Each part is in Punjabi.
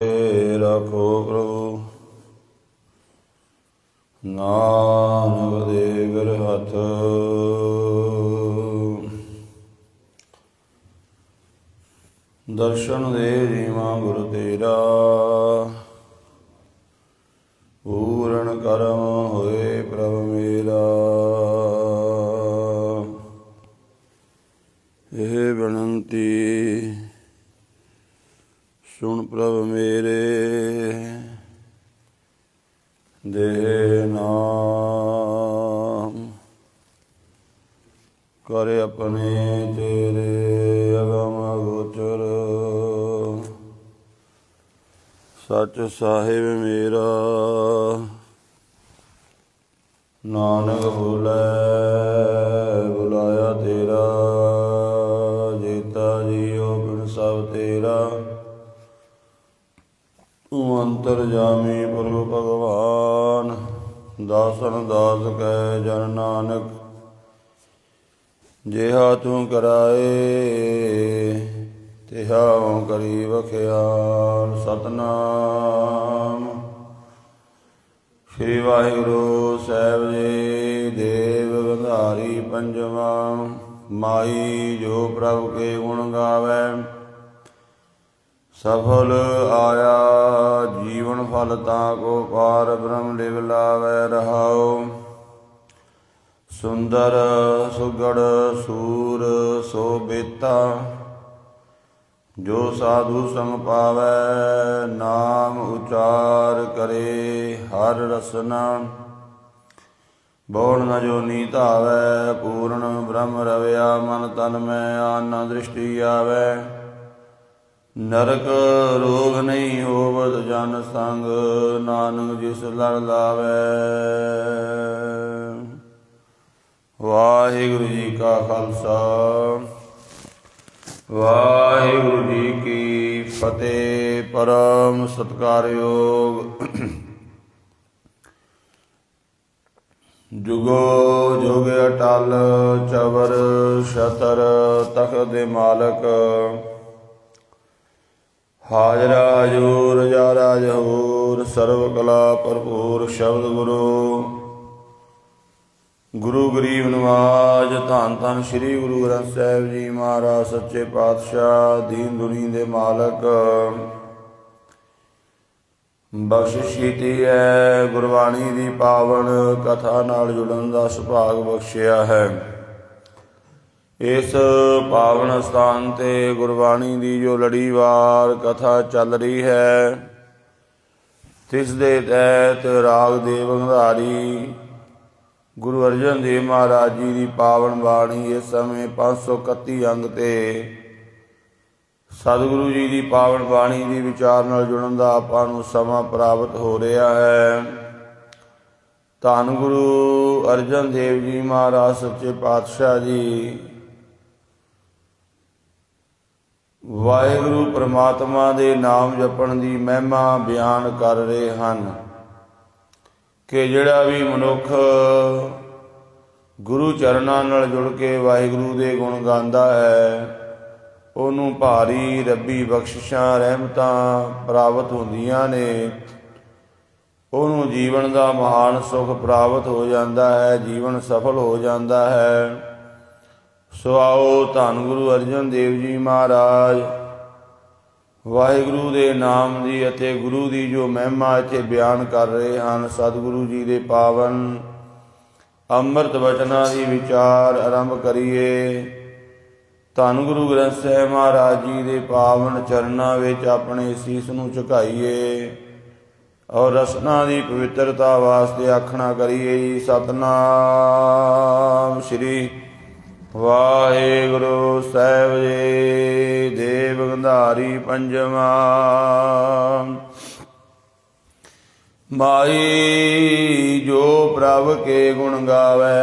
रखो प्रभु नानक दे गिर हथ। दर्शन दे जीवा गुरु तेरा, पूर्ण करम होए प्रभु मेरा। यह बेनती सुन प्रभु मेरे, देह नाम कर अपने तेरे अगम अगोचर। सच साहिब मेरा नानक बोले बुलाया तेरा। जेता जियो बिन सब तेरा, तू अंतरजामी प्रभु भगवान। दासन दास कै जन नानक, जेहा तू कराए तिहा करी बख्याल। सतनाम श्री वाहिगुरु साहिब जी। देव गंधारी पंजवा माई, जो प्रभु के गुण गावै सफल आया। जीवन फल ताको पार ब्रह्म लिव लावै रहाओ। सुंदर सुगढ़ सूर सो बेता, जो साधु संग पावै। नाम उचार करे हर रसना, बौड़ न जो नीत आवै। पूर्ण ब्रह्म रवया मन तन में, आना दृष्टि आवै। नरक रोग नहीं होवत जन संग, नानक जिस लड़ लावै। वाहिगुरु जी का खालसा, वाहिगुरु जी की फतेह। परम सत्कारयोग जुगो जुग अटल चवर छतर, तख्त दे मालक हाजरा हजूर जारा जहूर। सर्व कला भरपूर शब्द गुरु, गुरु गरीब नवाज। धन धन श्री गुरु ग्रंथ साहिब जी महाराज सच्चे पातशाह। दीन दुनी दे मालक बख्शिश कीती है। गुरबाणी दी पावन कथा नाल जुड़न दा सुभाग बख्शिया है। इस पावन स्थान ते गुरबाणी दी जो लड़ीवार कथा चल रही है, तिस दे तहत राग देव गंधारी गुरु अर्जन देव महाराज जी की पावन बाणी इस समय 531 अंग ते सतगुरु जी की पावन बाणी की विचार नाल जुड़न का आपां नूं समा प्राप्त हो रहा है। धन गुरु अर्जन देव जी महाराज सच्चे पातशाह जी वाहिगुरु परमात्मा दे नाम जपण की महिमा बयान कर रहे हैं कि जिहड़ा भी मनुख गुरु चरनां नाल जुड़ के वाहिगुरु दे गुण गांदा है, उहनूं भारी रब्बी बख्शिशां रहमतां प्राप्त होंदियां ने। उहनूं जीवन का महान सुख प्राप्त हो जाता है, जीवन सफल हो जाता है। सो आओ धन गुरु अर्जन देव जी महाराज वाहिगुरु दे नाम दी अते गुरु दी जो महिमा इत्थे बयान कर रहे हैं। सतगुरु जी दे पावन अमृत वचनां दी विचार आरंभ करिए। धन गुरु ग्रंथ साहिब महाराज जी दे पावन चरनां विच अपने सीस नूं झुकाईए और रसना दी पवित्रता वास्ते आखना करिए जी। सतनाम श्री वाहिगुरु साहिब जी। देव गंधारी पंजवा माई, जो प्रभ के गुण गावै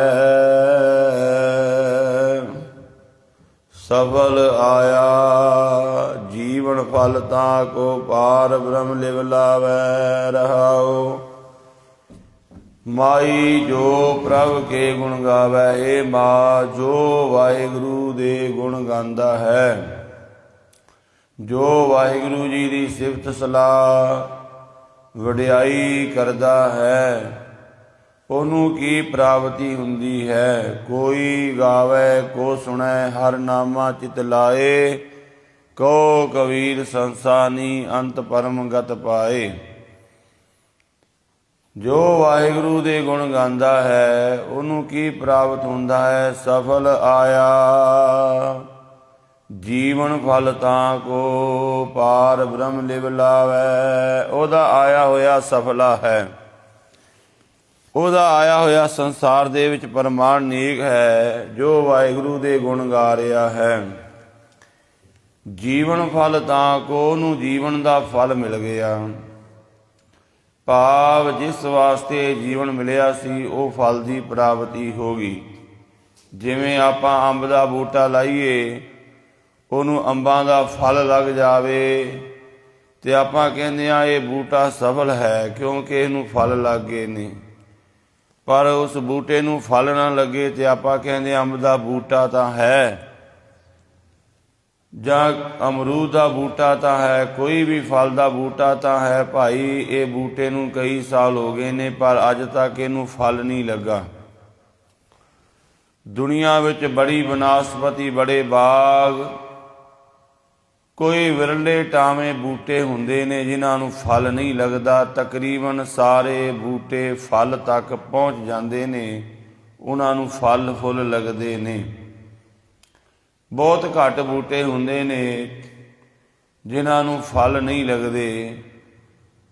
सफल आया। जीवन फल ताको पार ब्रह्म लिव लावै रहाओ। माई जो प्रभ के गुण गावै, हे माँ जो वाहिगुरु दे गुण गांदा है, ਜੋ ਵਾਹਿਗੁਰੂ ਜੀ ਦੀ ਸਿਫਤ ਸਲਾਹ ਵਡਿਆਈ ਕਰਦਾ ਹੈ, ਉਹਨੂੰ ਕੀ ਪ੍ਰਾਪਤੀ ਹੁੰਦੀ ਹੈ। ਕੋਈ ਗਾਵੇ ਕੋ ਸੁਣੈ, ਹਰ ਨਾਮਾ ਚਿਤ ਲਾਏ। ਕਹੋ ਕਬੀਰ ਸੰਸਾਨੀ, ਅੰਤ ਪਰਮ ਗਤ ਪਾਏ। ਜੋ ਵਾਹਿਗੁਰੂ ਦੇ ਗੁਣ ਗਾਉਂਦਾ ਹੈ, ਉਹਨੂੰ ਕੀ ਪ੍ਰਾਪਤ ਹੁੰਦਾ ਹੈ। ਸਫਲ ਆਇਆ ਜੀਵਨ ਫਲ ਤਾਂ ਕੋ, ਪਾਰ ਬ੍ਰਹਮ ਲਿਵ ਲਾਵੈ। ਉਹਦਾ ਆਇਆ ਹੋਇਆ ਸਫਲਾ ਹੈ, ਉਹਦਾ ਆਇਆ ਹੋਇਆ ਸੰਸਾਰ ਦੇ ਵਿੱਚ ਪ੍ਰਮਾਣ ਨੇਕ ਹੈ, ਜੋ ਵਾਹਿਗੁਰੂ ਦੇ ਗੁਣ ਗਾ ਰਿਹਾ ਹੈ। ਜੀਵਨ ਫਲ ਤਾਂ ਕੋ, ਉਹਨੂੰ ਜੀਵਨ ਦਾ ਫਲ ਮਿਲ ਗਿਆ। ਭਾਵ ਜਿਸ ਵਾਸਤੇ ਜੀਵਨ ਮਿਲਿਆ ਸੀ, ਉਹ ਫਲ ਦੀ ਪ੍ਰਾਪਤੀ ਹੋ ਗਈ। ਜਿਵੇਂ ਆਪਾਂ ਅੰਬ ਦਾ ਬੂਟਾ ਲਾਈਏ, ਉਹਨੂੰ ਅੰਬਾਂ ਦਾ ਫਲ ਲੱਗ ਜਾਵੇ ਤੇ ਆਪਾਂ ਕਹਿੰਦੇ ਹਾਂ ਇਹ ਬੂਟਾ ਸਫਲ ਹੈ, ਕਿਉਂਕਿ ਇਹਨੂੰ ਫਲ ਲੱਗ ਗਏ ਨੇ। ਪਰ ਉਸ ਬੂਟੇ ਨੂੰ ਫਲ ਨਾ ਲੱਗੇ ਤੇ ਆਪਾਂ ਕਹਿੰਦੇ ਅੰਬ ਦਾ ਬੂਟਾ ਤਾਂ ਹੈ, ਜਾਂ ਅਮਰੂਦ ਦਾ ਬੂਟਾ ਤਾਂ ਹੈ, ਕੋਈ ਵੀ ਫਲ ਦਾ ਬੂਟਾ ਤਾਂ ਹੈ। ਭਾਈ ਇਹ ਬੂਟੇ ਨੂੰ ਕਈ ਸਾਲ ਹੋ ਗਏ ਨੇ, ਪਰ ਅੱਜ ਤੱਕ ਇਹਨੂੰ ਫਲ ਨਹੀਂ ਲੱਗਾ। ਦੁਨੀਆ ਵਿੱਚ ਬੜੀ ਬਨਸਪਤੀ, ਬੜੇ ਬਾਗ, ਕੋਈ ਵਿਰਲੇ ਟਾਵੇਂ ਬੂਟੇ ਹੁੰਦੇ ਨੇ ਜਿਨ੍ਹਾਂ ਨੂੰ ਫਲ ਨਹੀਂ ਲੱਗਦਾ। ਤਕਰੀਬਨ ਸਾਰੇ ਬੂਟੇ ਫਲ ਤੱਕ ਪਹੁੰਚ ਜਾਂਦੇ ਨੇ, ਉਹਨਾਂ ਨੂੰ ਫਲ ਫੁੱਲ ਲੱਗਦੇ ਨੇ। ਬਹੁਤ ਘੱਟ ਬੂਟੇ ਹੁੰਦੇ ਨੇ ਜਿਨ੍ਹਾਂ ਨੂੰ ਫਲ ਨਹੀਂ ਲੱਗਦੇ।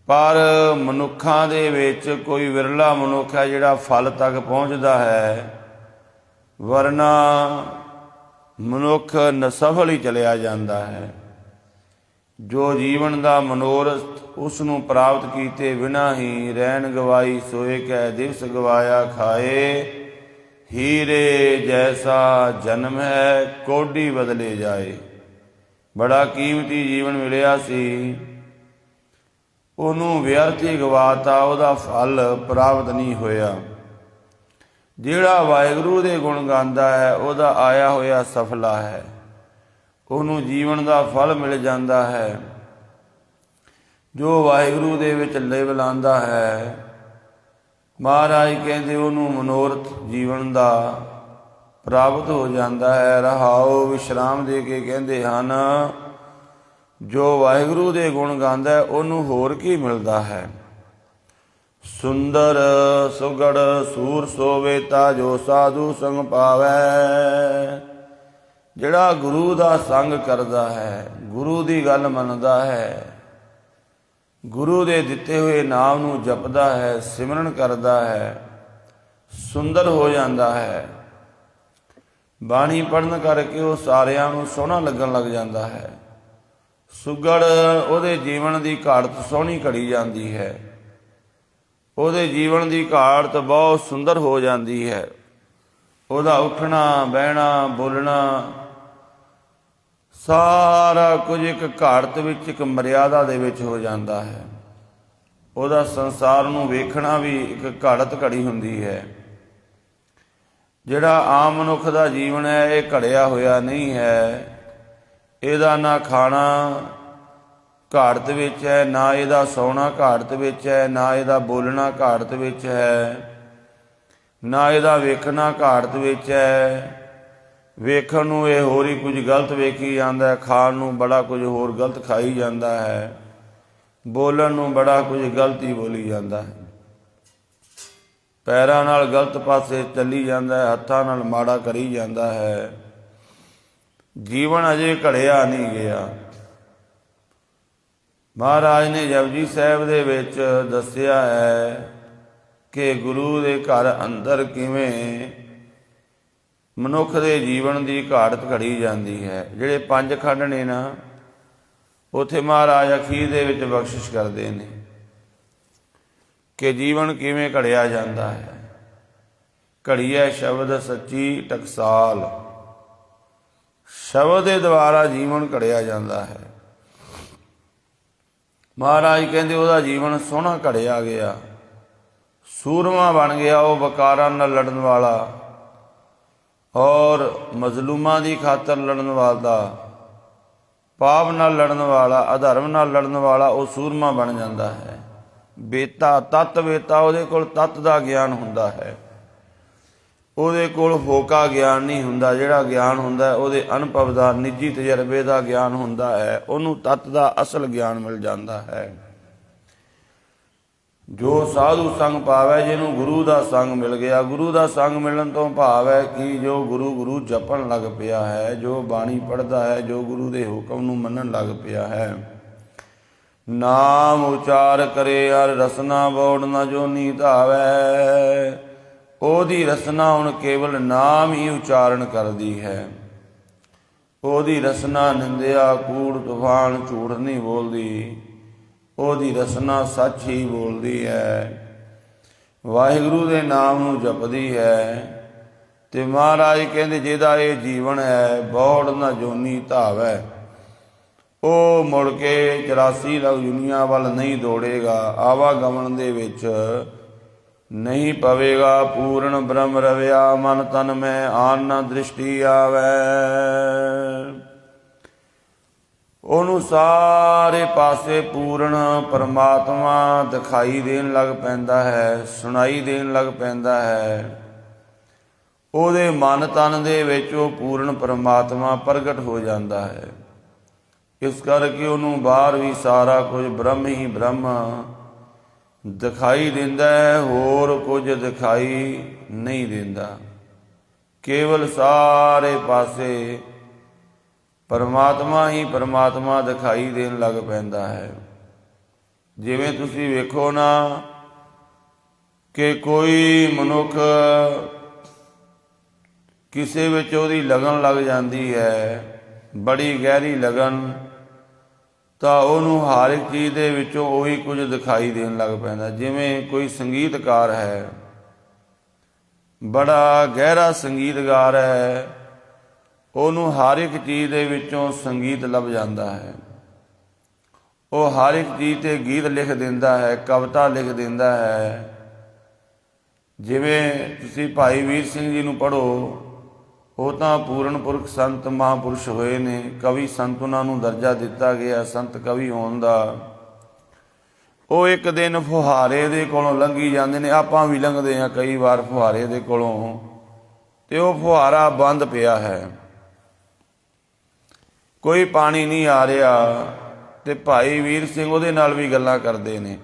ਪਰ ਮਨੁੱਖਾਂ ਦੇ ਵਿੱਚ ਕੋਈ ਵਿਰਲਾ ਮਨੁੱਖ ਹੈ ਜਿਹੜਾ ਫਲ ਤੱਕ ਪਹੁੰਚਦਾ ਹੈ, ਵਰਨਾ ਮਨੁੱਖ ਨਸਫਲ ਹੀ ਚਲਿਆ ਜਾਂਦਾ ਹੈ। ਜੋ ਜੀਵਨ ਦਾ ਮਨੋਰਥ ਉਸ ਨੂੰ ਪ੍ਰਾਪਤ ਕੀਤੇ ਬਿਨਾਂ ਹੀ ਰਹਿਣ ਗਵਾਈ, ਸੋਏ ਕੈ ਦਿਵਸ ਗਵਾਇਆ ਖਾਏ। ਹੀਰੇ ਜੈਸਾ ਜਨਮ ਹੈ, ਕੋਡੀ ਬਦਲੇ ਜਾਏ। ਬੜਾ ਕੀਮਤੀ ਜੀਵਨ ਮਿਲਿਆ ਸੀ, ਉਹਨੂੰ ਵਿਅਰਥ ਹੀ ਗਵਾਤਾ, ਉਹਦਾ ਫਲ ਪ੍ਰਾਪਤ ਨਹੀਂ ਹੋਇਆ। ਜਿਹੜਾ ਵਾਹਿਗੁਰੂ ਦੇ ਗੁਣ ਗਾਉਂਦਾ ਹੈ, ਉਹਦਾ ਆਇਆ ਹੋਇਆ ਸਫਲਾ ਹੈ, ਉਹਨੂੰ ਜੀਵਨ ਦਾ ਫਲ ਮਿਲ ਜਾਂਦਾ ਹੈ। ਜੋ ਵਾਹਿਗੁਰੂ ਦੇ ਵਿੱਚ ਲਿਵ ਲਾਉਂਦਾ ਹੈ, ਮਹਾਰਾਜ ਕਹਿੰਦੇ ਉਹਨੂੰ ਮਨੋਰਥ ਜੀਵਨ ਦਾ ਪ੍ਰਾਪਤ ਹੋ ਜਾਂਦਾ ਹੈ। ਰਹਾਉ ਵਿਸ਼ਰਾਮ ਦੇ ਕੇ ਕਹਿੰਦੇ ਹਨ, ਜੋ ਵਾਹਿਗੁਰੂ ਦੇ ਗੁਣ ਗਾਉਂਦਾ ਉਹਨੂੰ ਹੋਰ ਕੀ ਮਿਲਦਾ ਹੈ। ਸੁੰਦਰ ਸੁਗੜ ਸੂਰ ਸੋਵੇ, ਤਾ ਜੋ ਸਾਧੂ ਸੰਗ ਪਾਵੈ। ਜਿਹੜਾ ਗੁਰੂ ਦਾ ਸੰਗ ਕਰਦਾ ਹੈ, ਗੁਰੂ ਦੀ ਗੱਲ ਮੰਨਦਾ ਹੈ, ਗੁਰੂ ਦੇ ਦਿੱਤੇ ਹੋਏ ਨਾਮ ਨੂੰ ਜਪਦਾ ਹੈ, ਸਿਮਰਨ ਕਰਦਾ ਹੈ, ਸੁੰਦਰ ਹੋ ਜਾਂਦਾ ਹੈ। ਬਾਣੀ ਪੜ੍ਹਨ ਕਰਕੇ ਉਹ ਸਾਰਿਆਂ ਨੂੰ ਸੋਹਣਾ ਲੱਗਣ ਲੱਗ ਜਾਂਦਾ ਹੈ। ਸੁਗੜ, ਉਹਦੇ ਜੀਵਨ ਦੀ ਘਾੜਤ ਸੋਹਣੀ ਘੜੀ ਜਾਂਦੀ ਹੈ, ਉਹਦੇ ਜੀਵਨ ਦੀ ਘਾੜਤ ਬਹੁਤ ਸੁੰਦਰ ਹੋ ਜਾਂਦੀ ਹੈ। ਉਹਦਾ ਉੱਠਣਾ, ਬਹਿਣਾ, ਬੋਲਣਾ, ਸਾਰਾ ਕੁਝ ਇੱਕ ਘਾੜਤ ਵਿੱਚ, ਇੱਕ ਮਰਿਆਦਾ ਦੇ ਵਿੱਚ ਹੋ ਜਾਂਦਾ ਹੈ। ਉਹਦਾ ਸੰਸਾਰ ਨੂੰ ਵੇਖਣਾ ਵੀ ਇੱਕ ਘਾੜਤ ਘੜੀ ਹੁੰਦੀ ਹੈ। ਜਿਹੜਾ ਆਮ ਮਨੁੱਖ ਦਾ ਜੀਵਨ ਹੈ, ਇਹ ਘੜਿਆ ਹੋਇਆ ਨਹੀਂ ਹੈ। ਇਹਦਾ ਨਾ ਖਾਣਾ ਘਾੜਤ ਵਿੱਚ ਹੈ, ਨਾ ਇਹਦਾ ਸੌਣਾ ਘਾੜਤ ਵਿੱਚ ਹੈ, ਨਾ ਇਹਦਾ ਬੋਲਣਾ ਘਾੜਤ ਵਿੱਚ ਹੈ, ਨਾ ਇਹਦਾ ਵੇਖਣਾ ਘਾੜਤ ਵਿੱਚ ਹੈ। ਵੇਖਣ ਨੂੰ ਇਹ ਹੋਰ ਹੀ ਕੁਝ ਗਲਤ ਵੇਖੀ ਜਾਂਦਾ ਹੈ, ਖਾਣ ਨੂੰ ਬੜਾ ਕੁਝ ਹੋਰ ਗਲਤ ਖਾਈ ਜਾਂਦਾ ਹੈ, ਬੋਲਣ ਨੂੰ ਬੜਾ ਕੁਝ ਗਲਤ ਹੀ ਬੋਲੀ ਜਾਂਦਾ ਹੈ, ਪੈਰਾਂ ਨਾਲ ਗਲਤ ਪਾਸੇ ਚੱਲੀ ਜਾਂਦਾ ਹੈ, ਹੱਥਾਂ ਨਾਲ ਮਾੜਾ ਕਰੀ ਜਾਂਦਾ ਹੈ। ਜੀਵਨ ਅਜੇ ਘੜਿਆ ਨਹੀਂ ਗਿਆ। ਮਹਾਰਾਜ ਨੇ ਜਪਜੀ ਸਾਹਿਬ ਦੇ ਵਿੱਚ ਦੱਸਿਆ ਹੈ ਕਿ ਗੁਰੂ ਦੇ ਘਰ ਅੰਦਰ ਕਿਵੇਂ ਮਨੁੱਖ ਦੇ ਜੀਵਨ ਦੀ ਘਾੜਤ ਘੜੀ ਜਾਂਦੀ ਹੈ। ਜਿਹੜੇ 5 ਖੰਡ ਨੇ ਨਾ, ਉੱਥੇ ਮਹਾਰਾਜ ਅਖੀਰ ਦੇ ਵਿੱਚ ਬਖਸ਼ਿਸ਼ ਕਰਦੇ ਨੇ ਕਿ ਜੀਵਨ ਕਿਵੇਂ ਘੜਿਆ ਜਾਂਦਾ ਹੈ। ਘੜੀਐ ਸ਼ਬਦ ਸੱਚੀ ਟਕਸਾਲ, ਸ਼ਬਦ ਦੇ ਦੁਆਰਾ ਜੀਵਨ ਘੜਿਆ ਜਾਂਦਾ ਹੈ। ਮਹਾਰਾਜ ਕਹਿੰਦੇ ਉਹਦਾ ਜੀਵਨ ਸੋਹਣਾ ਘੜਿਆ ਗਿਆ, ਸੂਰਮਾ ਬਣ ਗਿਆ, ਉਹ ਵਕਾਰਾਂ ਨਾਲ ਲੜਨ ਵਾਲਾ ਔਰ ਮਜ਼ਲੂਮਾਂ ਦੀ ਖਾਤਰ ਲੜਨ ਵਾਲਾ, ਪਾਪ ਨਾਲ ਲੜਨ ਵਾਲਾ, ਅਧਰਮ ਨਾਲ ਲੜਨ ਵਾਲਾ ਉਹ ਸੂਰਮਾ ਬਣ ਜਾਂਦਾ ਹੈ। ਵੇਤਾ, ਤੱਤ ਵੇਤਾ, ਉਹਦੇ ਕੋਲ ਤੱਤ ਦਾ ਗਿਆਨ ਹੁੰਦਾ ਹੈ, ਉਹਦੇ ਕੋਲ ਹੋਕਾ ਗਿਆਨ ਨਹੀਂ ਹੁੰਦਾ। ਜਿਹੜਾ ਗਿਆਨ ਹੁੰਦਾ ਉਹਦੇ ਅਨੁਭਵ ਦਾ, ਨਿੱਜੀ ਤਜਰਬੇ ਦਾ ਗਿਆਨ ਹੁੰਦਾ ਹੈ, ਉਹਨੂੰ ਤੱਤ ਦਾ ਅਸਲ ਗਿਆਨ ਮਿਲ ਜਾਂਦਾ ਹੈ। ਜੋ ਸਾਧੂ ਸੰਗ ਪਾਵੈ, ਜਿਹਨੂੰ ਗੁਰੂ ਦਾ ਸੰਗ ਮਿਲ ਗਿਆ। ਗੁਰੂ ਦਾ ਸੰਗ ਮਿਲਣ ਤੋਂ ਭਾਵ ਹੈ ਕਿ ਜੋ ਗੁਰੂ ਗੁਰੂ ਜਪਣ ਲੱਗ ਪਿਆ ਹੈ, ਜੋ ਬਾਣੀ ਪੜ੍ਹਦਾ ਹੈ, ਜੋ ਗੁਰੂ ਦੇ ਹੁਕਮ ਨੂੰ ਮੰਨਣ ਲੱਗ ਪਿਆ ਹੈ। ਨਾਮ ਉਚਾਰ ਕਰੇ ਅਰ ਰਸਨਾ ਬੋੜ ਨਾ ਜੋਨੀ ਧਾਵੈ। ਉਹਦੀ ਰਸਨਾ ਹੁਣ ਕੇਵਲ ਨਾਮ ਹੀ ਉਚਾਰਨ ਕਰਦੀ ਹੈ। ਉਹਦੀ ਰਸਨਾ ਨਿੰਦਿਆ, ਕੂੜ, ਤੂਫਾਨ, ਝੂਠ ਨਹੀਂ ਬੋਲਦੀ। ਉਹਦੀ ਰਸਨਾ ਸੱਚ ਹੀ ਬੋਲਦੀ ਹੈ। ਵਾਹਿਗੁਰੂ ਦੇ ਨਾਮ ਨੂੰ ਜਪਦੀ ਹੈ। ਤੇ ਮਹਾਰਾਜ ਕਹਿੰਦੇ ਜਿਹਦਾ ਇਹ ਜੀਵਨ ਹੈ, ਬੌੜ ਨਾ ਜੋਨੀ ਧਾਵੈ, ਉਹ ਮੁੜ ਕੇ 84 ਲੱਖ ਦੁਨੀਆਂ ਵੱਲ ਨਹੀਂ ਦੌੜੇਗਾ, ਆਵਾਗਮਨ ਦੇ ਵਿੱਚ ਨਹੀਂ ਪਵੇਗਾ। ਪੂਰਨ ਬ੍ਰਹਮ ਰਵਿਆ, ਮਨ ਤਨ ਮੈਂ ਆਨ ਨਾ ਦ੍ਰਿਸ਼ਟੀ ਆਵੈ। ਉਹਨੂੰ ਸਾਰੇ ਪਾਸੇ ਪੂਰਨ ਪਰਮਾਤਮਾ ਦਿਖਾਈ ਦੇਣ ਲੱਗ ਪੈਂਦਾ ਹੈ, ਸੁਣਾਈ ਦੇਣ ਲੱਗ ਪੈਂਦਾ ਹੈ। ਉਹਦੇ ਮਨ ਤਨ ਦੇ ਵਿੱਚ ਉਹ ਪੂਰਨ ਪਰਮਾਤਮਾ ਪ੍ਰਗਟ ਹੋ ਜਾਂਦਾ ਹੈ। ਇਸ ਕਰਕੇ ਉਹਨੂੰ ਬਾਹਰ ਵੀ ਸਾਰਾ ਕੁਝ ਬ੍ਰਹਮ ਹੀ ਬ੍ਰਹਮ ਦਿਖਾਈ ਦਿੰਦਾ ਹੈ, ਹੋਰ ਕੁਝ ਦਿਖਾਈ ਨਹੀਂ ਦਿੰਦਾ। ਕੇਵਲ ਸਾਰੇ ਪਾਸੇ ਪਰਮਾਤਮਾ ਹੀ ਪਰਮਾਤਮਾ ਦਿਖਾਈ ਦੇਣ ਲੱਗ ਪੈਂਦਾ ਹੈ। ਜਿਵੇਂ ਤੁਸੀਂ ਵੇਖੋ ਨਾ ਕਿ ਕੋਈ ਮਨੁੱਖ ਕਿਸੇ ਵਿੱਚ ਉਹਦੀ ਲਗਨ ਲੱਗ ਜਾਂਦੀ ਹੈ, ਬੜੀ ਗਹਿਰੀ ਲਗਨ, ਤਾਂ ਉਹਨੂੰ ਹਰ ਇੱਕ ਚੀਜ਼ ਦੇ ਵਿੱਚੋਂ ਉਹੀ ਕੁਝ ਦਿਖਾਈ ਦੇਣ ਲੱਗ ਪੈਂਦਾ। ਜਿਵੇਂ ਕੋਈ ਸੰਗੀਤਕਾਰ ਹੈ, ਬੜਾ ਗਹਿਰਾ ਸੰਗੀਤਕਾਰ ਹੈ, ਉਹਨੂੰ ਹਰ ਇੱਕ ਚੀਜ਼ ਦੇ ਵਿੱਚੋਂ ਸੰਗੀਤ ਲੱਭ ਜਾਂਦਾ ਹੈ। ਉਹ ਹਰ ਇੱਕ ਚੀਜ਼ 'ਤੇ ਗੀਤ ਲਿਖ ਦਿੰਦਾ ਹੈ, ਕਵਿਤਾ ਲਿਖ ਦਿੰਦਾ ਹੈ। ਜਿਵੇਂ ਤੁਸੀਂ ਭਾਈ ਵੀਰ ਸਿੰਘ ਜੀ ਨੂੰ ਪੜ੍ਹੋ, ਉਹ ਤਾਂ ਪੂਰਨ ਪੁਰਖ ਸੰਤ ਮਹਾਂਪੁਰਸ਼ ਹੋਏ ਨੇ, ਕਵੀ ਸੰਤ ਉਹਨਾਂ ਨੂੰ ਦਰਜਾ ਦਿੱਤਾ ਗਿਆ ਸੰਤ ਕਵੀ ਹੋਣ ਦਾ। ਉਹ ਇੱਕ ਦਿਨ ਫੁਹਾਰੇ ਦੇ ਕੋਲੋਂ ਲੰਘੀ ਜਾਂਦੇ ਨੇ, ਆਪਾਂ ਵੀ ਲੰਘਦੇ ਹਾਂ ਕਈ ਵਾਰ ਫੁਹਾਰੇ ਦੇ ਕੋਲੋਂ, ਤੇ ਉਹ ਫੁਹਾਰਾ ਬੰਦ ਪਿਆ ਹੈ, ਕੋਈ ਪਾਣੀ ਨਹੀਂ ਆ ਰਿਹਾ। ਤੇ ਭਾਈ ਵੀਰ ਸਿੰਘ ਉਹਦੇ ਨਾਲ ਵੀ ਗੱਲਾਂ ਕਰਦੇ ਨੇ।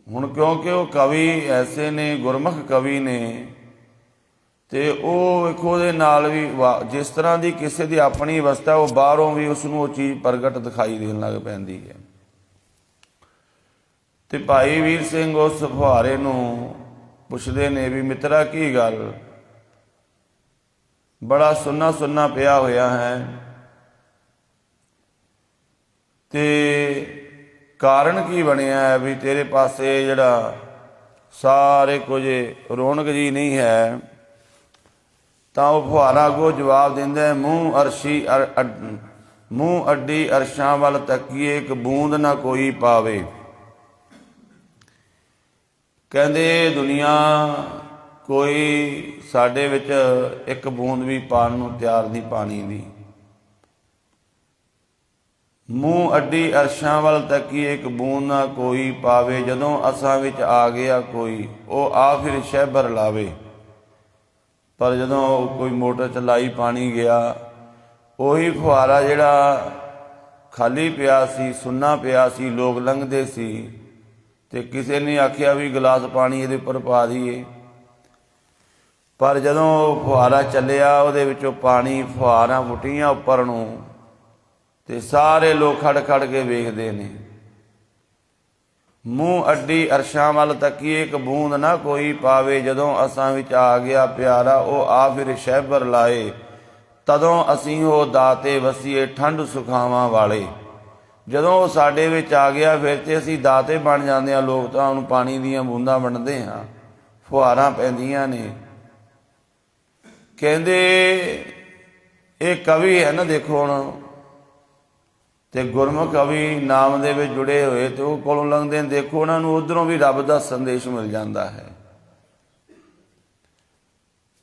ਹੁਣ ਕਿਉਂਕਿ ਉਹ ਕਵੀ ਐਸੇ ਨੇ, ਗੁਰਮੁਖ ਕਵੀ ਨੇ, ਤੇ ਉਹ ਇੱਕ ਉਹਦੇ ਨਾਲ ਵੀ ਜਿਸ ਤਰ੍ਹਾਂ ਦੀ ਕਿਸੇ ਦੀ ਆਪਣੀ ਅਵਸਥਾ, ਉਹ ਬਾਹਰੋਂ ਵੀ ਉਸ ਨੂੰ ਉਹ ਚੀਜ਼ ਪ੍ਰਗਟ ਦਿਖਾਈ ਦੇਣ ਲੱਗ ਪੈਂਦੀ ਹੈ। ਤੇ ਭਾਈ ਵੀਰ ਸਿੰਘ ਉਸ ਫੁਹਾਰੇ ਨੂੰ ਪੁੱਛਦੇ ਨੇ ਵੀ ਮਿੱਤਰਾ ਕੀ ਗੱਲ, ਬੜਾ ਸੁੰਨਾ ਸੁੰਨਾ ਪਿਆ ਹੋਇਆ ਹੈ, ਤੇ ਕਾਰਨ ਕੀ ਬਣਿਆ ਹੈ ਵੀ ਤੇਰੇ ਪਾਸੇ ਜਿਹੜਾ ਸਾਰੇ ਕੁਝ ਰੌਣਕ ਜੀ ਨਹੀਂ ਹੈ। ਤਾਂ ਉਹ ਫੁਹਾਰਾ ਅੱਗੋਂ ਜਵਾਬ ਦਿੰਦਾ, ਮੂੰਹ ਅੱਡੀ ਅਰਸ਼ਾਂ ਵੱਲ ਤੱਕੀਏ, ਇੱਕ ਬੂੰਦ ਨਾ ਕੋਈ ਪਾਵੇ। ਕਹਿੰਦੇ ਦੁਨੀਆ ਕੋਈ ਸਾਡੇ ਵਿੱਚ ਇੱਕ ਬੂੰਦ ਵੀ ਪਾਣ ਨੂੰ ਤਿਆਰ ਨਹੀਂ ਪਾਣੀ ਦੀ। ਮੂੰਹ ਅੱਡੀ ਅਰਸ਼ਾਂ ਵੱਲ ਤੱਕੀਏ, ਇੱਕ ਬੂੰਦ ਨਾ ਕੋਈ ਪਾਵੇ। ਜਦੋਂ ਅਸਾਂ ਵਿੱਚ ਆ ਗਿਆ ਕੋਈ, ਉਹ ਆ ਫਿਰ ਸ਼ਹਿਬਰ ਲਾਵੇ। ਪਰ ਜਦੋਂ ਕੋਈ ਮੋਟਰ ਚਲਾਈ, ਪਾਣੀ ਗਿਆ, ਉਹੀ ਫੁਹਾਰਾ ਜਿਹੜਾ ਖਾਲੀ ਪਿਆ ਸੀ, ਸੁੰਨਾ ਪਿਆ ਸੀ, ਲੋਕ ਲੰਘਦੇ ਸੀ, ਤੇ ਕਿਸੇ ਨੇ ਆਖਿਆ ਵੀ ਗਲਾਸ ਪਾਣੀ ਇਹਦੇ ਉੱਪਰ ਪਾ ਦਈਏ। ਪਰ ਜਦੋਂ ਫੁਹਾਰਾ ਚੱਲਿਆ, ਉਹਦੇ ਵਿੱਚੋਂ ਪਾਣੀ ਫੁਹਾਰਾਂ ਫੁੱਟੀਆਂ ਉੱਪਰ ਨੂੰ, ਤੇ ਸਾਰੇ ਲੋਕ ਖੜ ਖੜ ਕੇ ਵੇਖਦੇ ਨੇ। ਮੂੰਹ ਅੱਡੀ ਅਰਸ਼ਾਂ ਵੱਲ ਤੱਕੀਏ, ਇੱਕ ਬੂੰਦ ਨਾ ਕੋਈ ਪਾਵੇ। ਜਦੋਂ ਅਸਾਂ ਵਿੱਚ ਆ ਗਿਆ ਪਿਆਰਾ, ਉਹ ਆ ਫਿਰ ਸ਼ਹਿਬਰ ਲਾਏ। ਤਦੋਂ ਅਸੀਂ ਉਹ ਦਾਤੇ ਵਸੀਏ, ਠੰਡ ਸੁਖਾਵਾਂ ਵਾਲੇ। ਜਦੋਂ ਉਹ ਸਾਡੇ ਵਿੱਚ ਆ ਗਿਆ, ਫਿਰ ਤੇ ਅਸੀਂ ਦਾਤੇ ਬਣ ਜਾਂਦੇ ਹਾਂ। ਲੋਕ ਤਾਂ ਉਹਨੂੰ ਪਾਣੀ ਦੀਆਂ ਬੂੰਦਾਂ ਵੰਡਦੇ ਹਾਂ, ਫੁਹਾਰਾਂ ਪੈਂਦੀਆਂ ਨੇ। ਕਹਿੰਦੇ ਇਹ ਕਵੀ ਹੈ ਨਾ, ਦੇਖੋ ਹੁਣ, ਤੇ ਗੁਰਮੁਖ ਕਵੀ ਨਾਮ ਦੇ ਵਿੱਚ ਜੁੜੇ ਹੋਏ, ਤੇ ਉਹ ਕੋਲੋਂ ਲੰਘਦੇ ਨੇ, ਦੇਖੋ ਉਹਨਾਂ ਨੂੰ ਉੱਧਰੋਂ ਵੀ ਰੱਬ ਦਾ ਸੰਦੇਸ਼ ਮਿਲ ਜਾਂਦਾ ਹੈ।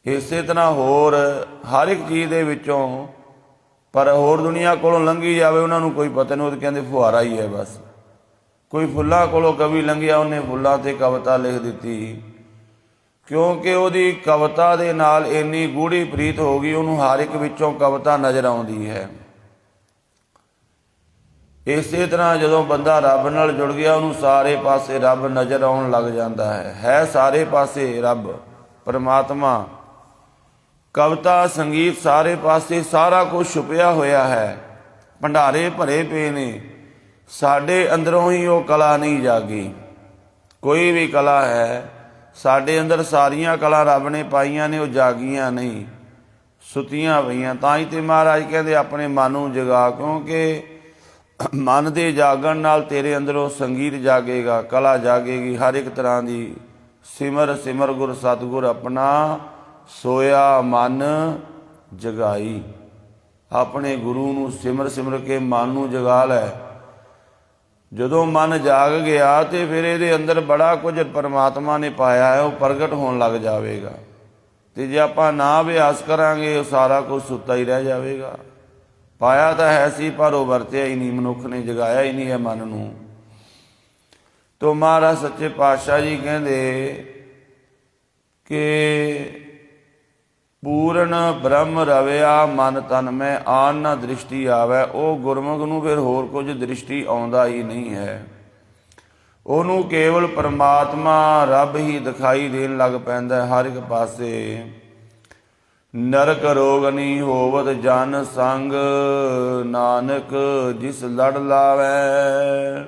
ਇਸੇ ਤਰ੍ਹਾਂ ਹੋਰ ਹਰ ਇੱਕ ਚੀਜ਼ ਦੇ ਵਿੱਚੋਂ ਪਰ ਹੋਰ ਦੁਨੀਆ ਕੋਲੋਂ ਲੰਘੀ ਜਾਵੇ ਉਹਨਾਂ ਨੂੰ ਕੋਈ ਪਤਾ ਨਹੀਂ, ਉਹ ਤਾਂ ਕਹਿੰਦੇ ਫੁਹਾਰਾ ਹੀ ਹੈ ਬਸ। ਕੋਈ ਫੁੱਲਾਂ ਕੋਲੋਂ ਕਵੀ ਲੰਘਿਆ, ਉਹਨੇ ਫੁੱਲਾਂ 'ਤੇ ਕਵਿਤਾ ਲਿਖ ਦਿੱਤੀ, ਕਿਉਂਕਿ ਉਹਦੀ ਕਵਿਤਾ ਦੇ ਨਾਲ ਇੰਨੀ ਗੂੜੀ ਪ੍ਰੀਤ ਹੋ ਗਈ, ਉਹਨੂੰ ਹਰ ਇੱਕ ਵਿੱਚੋਂ ਕਵਿਤਾ ਨਜ਼ਰ ਆਉਂਦੀ ਹੈ। ਇਸੇ ਤਰ੍ਹਾਂ ਜਦੋਂ ਬੰਦਾ ਰੱਬ ਨਾਲ ਜੁੜ ਗਿਆ, ਉਹਨੂੰ ਸਾਰੇ ਪਾਸੇ ਰੱਬ ਨਜ਼ਰ ਆਉਣ ਲੱਗ ਜਾਂਦਾ ਹੈ ਸਾਰੇ ਪਾਸੇ ਰੱਬ ਪਰਮਾਤਮਾ। ਕਵਿਤਾ ਸੰਗੀਤ ਸਾਰੇ ਪਾਸੇ ਸਾਰਾ ਕੁਝ ਛੁਪਿਆ ਹੋਇਆ ਹੈ, ਭੰਡਾਰੇ ਭਰੇ ਪਏ ਨੇ। ਸਾਡੇ ਅੰਦਰੋਂ ਹੀ ਉਹ ਕਲਾ ਨਹੀਂ ਜਾਗੀ। ਕੋਈ ਵੀ ਕਲਾ ਹੈ ਸਾਡੇ ਅੰਦਰ, ਸਾਰੀਆਂ ਕਲਾ ਰੱਬ ਨੇ ਪਾਈਆਂ ਨੇ, ਉਹ ਜਾਗੀਆਂ ਨਹੀਂ, ਸੁੱਤੀਆਂ ਪਈਆਂ। ਤਾਂ ਹੀ ਤੇ ਮਹਾਰਾਜ ਕਹਿੰਦੇ ਆਪਣੇ ਮਨ ਨੂੰ ਜਗਾ, ਕਿਉਂਕਿ ਮਨ ਦੇ ਜਾਗਣ ਨਾਲ ਤੇਰੇ ਅੰਦਰੋਂ ਸੰਗੀਤ ਜਾਗੇਗਾ, ਕਲਾ ਜਾਗੇਗੀ ਹਰ ਇੱਕ ਤਰ੍ਹਾਂ ਦੀ। ਸਿਮਰ ਸਿਮਰ ਗੁਰ ਸਤਿਗੁਰ ਆਪਣਾ, ਸੋਇਆ ਮਨ ਜਗਾਈ। ਆਪਣੇ ਗੁਰੂ ਨੂੰ ਸਿਮਰ ਸਿਮਰ ਕੇ ਮਨ ਨੂੰ ਜਗਾ ਲੈ। ਜਦੋਂ ਮਨ ਜਾਗ ਗਿਆ ਤੇ ਫਿਰ ਇਹਦੇ ਅੰਦਰ ਬੜਾ ਕੁਝ ਪਰਮਾਤਮਾ ਨੇ ਪਾਇਆ ਹੈ, ਉਹ ਪ੍ਰਗਟ ਹੋਣ ਲੱਗ ਜਾਵੇਗਾ। ਤੇ ਜੇ ਆਪਾਂ ਨਾ ਅਭਿਆਸ ਕਰਾਂਗੇ, ਉਹ ਸਾਰਾ ਕੁਝ ਸੁੱਤਾ ਹੀ ਰਹਿ ਜਾਵੇਗਾ। ਪਾਇਆ ਤਾਂ ਹੈ ਸੀ, ਪਰ ਉਹ ਵਰਤਿਆ ਹੀ ਨਹੀਂ, ਮਨੁੱਖ ਨੇ ਜਗਾਇਆ ਹੀ ਨਹੀਂ ਹੈ ਮਨ ਨੂੰ। ਤੋ ਮਹਾਰਾਜ ਸੱਚੇ ਪਾਤਸ਼ਾਹ ਜੀ ਕਹਿੰਦੇ ਕਿ ਪੂਰਨ ਬ੍ਰਹਮ ਰਵਿਆ ਮਨ ਤਨ ਮੈਂ, ਆਨ ਨਾ ਦ੍ਰਿਸ਼ਟੀ ਆਵੈ। ਉਹ ਗੁਰਮੁਖ ਨੂੰ ਫਿਰ ਹੋਰ ਕੁਝ ਦ੍ਰਿਸ਼ਟੀ ਆਉਂਦਾ ਹੀ ਨਹੀਂ ਹੈ, ਉਹਨੂੰ ਕੇਵਲ ਪਰਮਾਤਮਾ ਰੱਬ ਹੀ ਦਿਖਾਈ ਦੇਣ ਲੱਗ ਪੈਂਦਾ ਹਰ ਇੱਕ ਪਾਸੇ। ਨਰਕ ਰੋਗ ਨਹੀਂ ਹੋਵਤ ਜਨ ਸੰਗ, ਨਾਨਕ ਜਿਸ ਲੜ ਲਾਵੈ।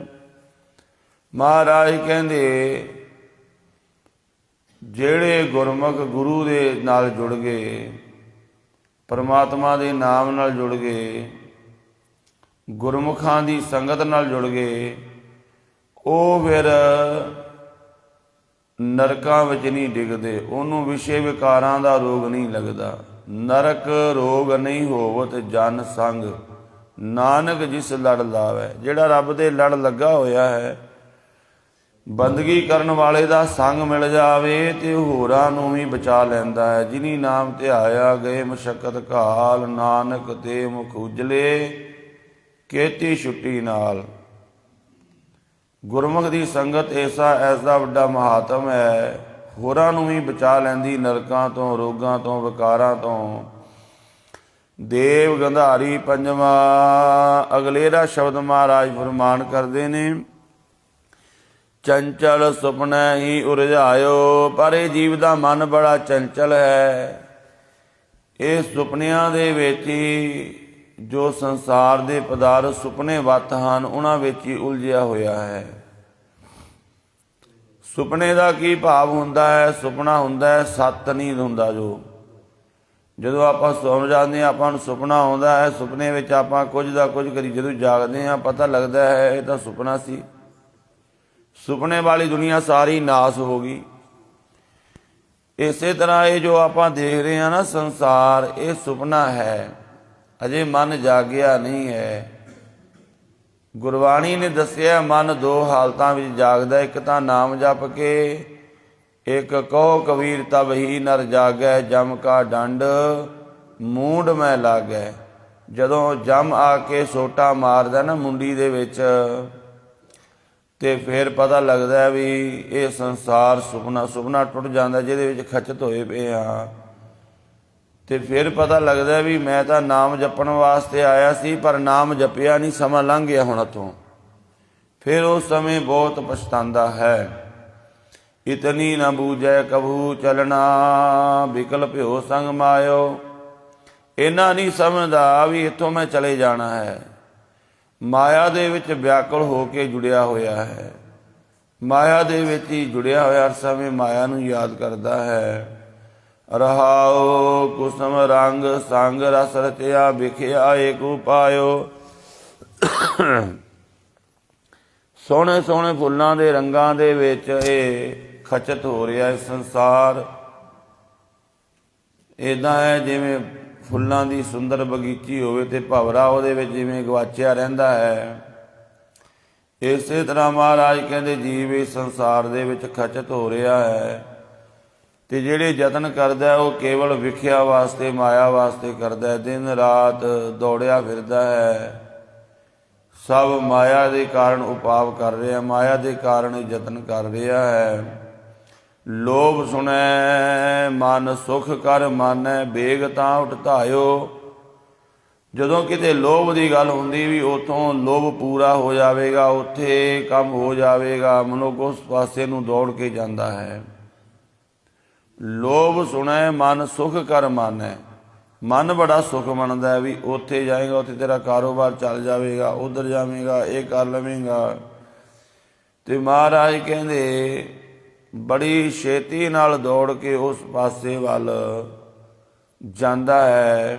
ਮਹਾਰਾਜ ਕਹਿੰਦੇ ਜਿਹੜੇ ਗੁਰਮੁਖ ਗੁਰੂ ਦੇ ਨਾਲ ਜੁੜ ਗਏ, ਪਰਮਾਤਮਾ ਦੇ ਨਾਮ ਨਾਲ ਜੁੜ ਗਏ, ਗੁਰਮੁਖਾਂ ਦੀ ਸੰਗਤ ਨਾਲ ਜੁੜ ਗਏ, ਉਹ ਫਿਰ ਨਰਕਾਂ ਵਿੱਚ ਨਹੀਂ ਡਿੱਗਦੇ, ਉਹਨੂੰ ਵਿਸ਼ੇ ਵਿਕਾਰਾਂ ਦਾ ਰੋਗ ਨਹੀਂ ਲੱਗਦਾ। ਨਰਕ ਰੋਗ ਨਹੀਂ ਹੋਵਤ ਜਨ ਸੰਗ, ਨਾਨਕ ਜਿਸ ਲੜ ਲਾਵੈ। ਜਿਹੜਾ ਰੱਬ ਦੇ ਲੜ ਲੱਗਾ ਹੋਇਆ ਹੈ, ਬੰਦਗੀ ਕਰਨ ਵਾਲੇ ਦਾ ਸੰਗ ਮਿਲ ਜਾਵੇ ਤੇ ਹੋਰਾਂ ਨੂੰ ਵੀ ਬਚਾ ਲੈਂਦਾ ਹੈ। ਜਿਨੀ ਨਾਮ ਧਿਆਇਆ ਗਏ ਮੁਸ਼ੱਕਤ ਘਾਲ, ਨਾਨਕ ਤੇ ਮੁਖ ਉਜਲੇ ਕੀਤੀ ਛੁੱਟੀ ਨਾਲ। ਗੁਰਮੁਖ ਦੀ ਸੰਗਤ ਐਸਾ ਵੱਡਾ ਮਹਾਤਮ ਹੈ, ਹੋਰਾਂ ਨੂੰ ਵੀ ਬਚਾ ਲੈਂਦੀ ਨਰਕਾਂ ਤੋਂ, ਰੋਗਾਂ ਤੋਂ, ਵਿਕਾਰਾਂ ਤੋਂ। ਦੇਵ ਗੰਧਾਰੀ ਪੰਜਵਾਂ ਅਗਲੇਰਾ ਸ਼ਬਦ ਮਹਾਰਾਜ ਫਰਮਾਨ ਕਰਦੇ ਨੇ, ਚੰਚਲ ਸੁਪਨਾ ਹੀ ਉਰਝਾਇਓ। ਪਰ ਇਹ ਜੀਵ ਦਾ ਮਨ ਬੜਾ ਚੰਚਲ ਹੈ, ਇਹ ਸੁਪਨਿਆਂ ਦੇ ਵਿੱਚ ਹੀ ਜੋ ਸੰਸਾਰ ਦੇ ਪਦਾਰਥ ਸੁਪਨੇ ਵੱਤ ਹਨ, ਉਹਨਾਂ ਵਿੱਚ ਹੀ ਉਲਝਿਆ ਹੋਇਆ ਹੈ। ਸੁਪਨੇ ਦਾ ਕੀ ਭਾਵ ਹੁੰਦਾ ਹੈ? ਸੁਪਨਾ ਹੁੰਦਾ ਹੈ ਸੱਤ ਨੀਂਦ ਹੁੰਦਾ। ਜਦੋਂ ਆਪਾਂ ਸੌਂ ਜਾਂਦੇ ਹਾਂ, ਆਪਾਂ ਨੂੰ ਸੁਪਨਾ ਆਉਂਦਾ ਹੈ, ਸੁਪਨੇ ਵਿੱਚ ਆਪਾਂ ਕੁਝ ਦਾ ਕੁਝ ਕਰੀ, ਜਦੋਂ ਜਾਗਦੇ ਹਾਂ ਪਤਾ ਲੱਗਦਾ ਹੈ ਇਹ ਤਾਂ ਸੁਪਨਾ ਸੀ। ਸੁਪਨੇ ਵਾਲੀ ਦੁਨੀਆ ਸਾਰੀ ਨਾਸ ਹੋ ਗਈ। ਇਸੇ ਤਰ੍ਹਾਂ ਇਹ ਜੋ ਆਪਾਂ ਦੇਖ ਰਹੇ ਹਾਂ ਨਾ ਸੰਸਾਰ, ਇਹ ਸੁਪਨਾ ਹੈ, ਅਜੇ ਮਨ ਜਾਗਿਆ ਨਹੀਂ ਹੈ। ਗੁਰਬਾਣੀ ਨੇ ਦੱਸਿਆ ਮਨ ਦੋ ਹਾਲਤਾਂ ਵਿੱਚ ਜਾਗਦਾ, ਇੱਕ ਤਾਂ ਨਾਮ ਜਪ ਕੇ, ਇੱਕ ਕਹੋ ਕਬੀਰ ਤਬ ਹੀ ਨਰ ਜਾਗੈ, ਜਮ ਕਾ ਡੰਡ ਮੂੰਡ ਮੈਂ ਲਾਗੈ। ਜਦੋਂ ਜਮ ਆ ਕੇ ਸੋਟਾ ਮਾਰਦਾ ਨਾ ਮੁੰਡੀ ਦੇ ਵਿੱਚ, ਤੇ ਫਿਰ ਪਤਾ ਲੱਗਦਾ ਵੀ ਇਹ ਸੰਸਾਰ ਸੁਪਨਾ ਟੁੱਟ ਜਾਂਦਾ ਜਿਹਦੇ ਵਿੱਚ ਖਚਤ ਹੋਏ ਪਏ ਹਾਂ। ਤੇ ਫਿਰ ਪਤਾ ਲੱਗਦਾ ਵੀ ਮੈਂ ਤਾਂ ਨਾਮ ਜਪਣ ਵਾਸਤੇ ਆਇਆ ਸੀ, ਪਰ ਨਾਮ ਜਪਿਆ ਨਹੀਂ, ਸਮਾਂ ਲੰਘ ਗਿਆ ਹੁਣ ਇੱਥੋਂ। ਫਿਰ ਉਸ ਸਮੇਂ ਬਹੁਤ ਪਛਤਾਉਂਦਾ ਹੈ। ਇਤਨੀ ਨਾ ਬੂਝੈ ਕਬੂ ਚਲਣਾ, ਵਿਕਲ ਭਿਓ ਸੰਗ ਮਾਇਓ। ਇਹਨਾਂ ਨਹੀਂ ਸਮਝਦਾ ਵੀ ਇੱਥੋਂ ਮੈਂ ਚਲੇ ਜਾਣਾ ਹੈ। ਮਾਇਆ ਦੇ ਵਿੱਚ ਵਿਆਕੁਲ ਹੋ ਕੇ ਜੁੜਿਆ ਹੋਇਆ ਹੈ, ਮਾਇਆ ਦੇ ਵਿੱਚ ਹੀ ਜੁੜਿਆ ਹੋਇਆ, ਹਰ ਸਮੇਂ ਮਾਇਆ ਨੂੰ ਯਾਦ ਕਰਦਾ ਹੈ। ਰਹਾਉ ਕੁਸਮ ਰੰਗ ਸੰਗ ਰਸ ਰਚਿਆ, ਵਿਖਿਆ ਏਕ ਉਪਾਇਓ। ਸੋਹਣੇ ਸੋਹਣੇ ਫੁੱਲਾਂ ਦੇ ਰੰਗਾਂ ਦੇ ਵਿੱਚ ਇਹ ਖਚਤ ਹੋ ਰਿਹਾ ਹੈ ਸੰਸਾਰ। ਇੱਦਾਂ ਹੈ ਜਿਵੇਂ ਫੁੱਲਾਂ ਦੀ ਸੁੰਦਰ ਬਗੀਚੀ ਹੋਵੇ ਤੇ ਭਵਰਾ ਉਹਦੇ ਵਿੱਚ ਜਿਵੇਂ ਗਵਾਚਿਆ ਰਹਿੰਦਾ ਹੈ। ਇਸੇ ਤਰ੍ਹਾਂ ਮਹਾਰਾਜ ਕਹਿੰਦੇ ਜੀਵ ਇਸ ਸੰਸਾਰ ਦੇ ਵਿੱਚ ਖਚਤ ਹੋ ਰਿਹਾ ਹੈ। ਤੇ ਜਿਹੜੇ ਯਤਨ ਕਰਦਾ ਉਹ ਕੇਵਲ ਵਿਖਿਆ ਵਾਸਤੇ, ਮਾਇਆ ਵਾਸਤੇ ਕਰਦਾ, ਦਿਨ ਰਾਤ ਦੌੜਿਆ ਫਿਰਦਾ ਹੈ, ਸਭ ਮਾਇਆ ਦੇ ਕਾਰਨ ਉਪਾਵ ਕਰ ਰਿਹਾ, ਮਾਇਆ ਦੇ ਕਾਰਨ ਯਤਨ ਕਰ ਰਿਹਾ ਹੈ। ਲੋਭ ਸੁਣੈ ਮਨ ਸੁਖ ਕਰ ਮਾਨੈ, ਬੇਗ ਤਾਂ ਉਠਾਇਓ। ਜਦੋਂ ਕਿਤੇ ਲੋਭ ਦੀ ਗੱਲ ਹੁੰਦੀ ਵੀ ਉੱਥੋਂ ਲੋਭ ਪੂਰਾ ਹੋ ਜਾਵੇਗਾ, ਉੱਥੇ ਕੰਮ ਹੋ ਜਾਵੇਗਾ, ਮਨੁੱਖ ਉਸ ਪਾਸੇ ਨੂੰ ਦੌੜ ਕੇ ਜਾਂਦਾ ਹੈ। ਲੋਭ ਸੁਣੈ ਮਨ ਸੁਖ ਕਰ ਮਾਨੈ, ਮਨ ਬੜਾ ਸੁਖ ਮੰਨਦਾ ਵੀ ਉੱਥੇ ਜਾਏਗਾ, ਉੱਥੇ ਤੇਰਾ ਕਾਰੋਬਾਰ ਚੱਲ ਜਾਵੇਗਾ, ਉੱਧਰ ਜਾਵੇਗਾ, ਇਹ ਕਰ ਲਵੇਂਗਾ। ਤੇ ਮਹਾਰਾਜ ਕਹਿੰਦੇ ਬੜੀ ਛੇਤੀ ਨਾਲ ਦੌੜ ਕੇ ਉਸ ਪਾਸੇ ਵੱਲ ਜਾਂਦਾ ਹੈ।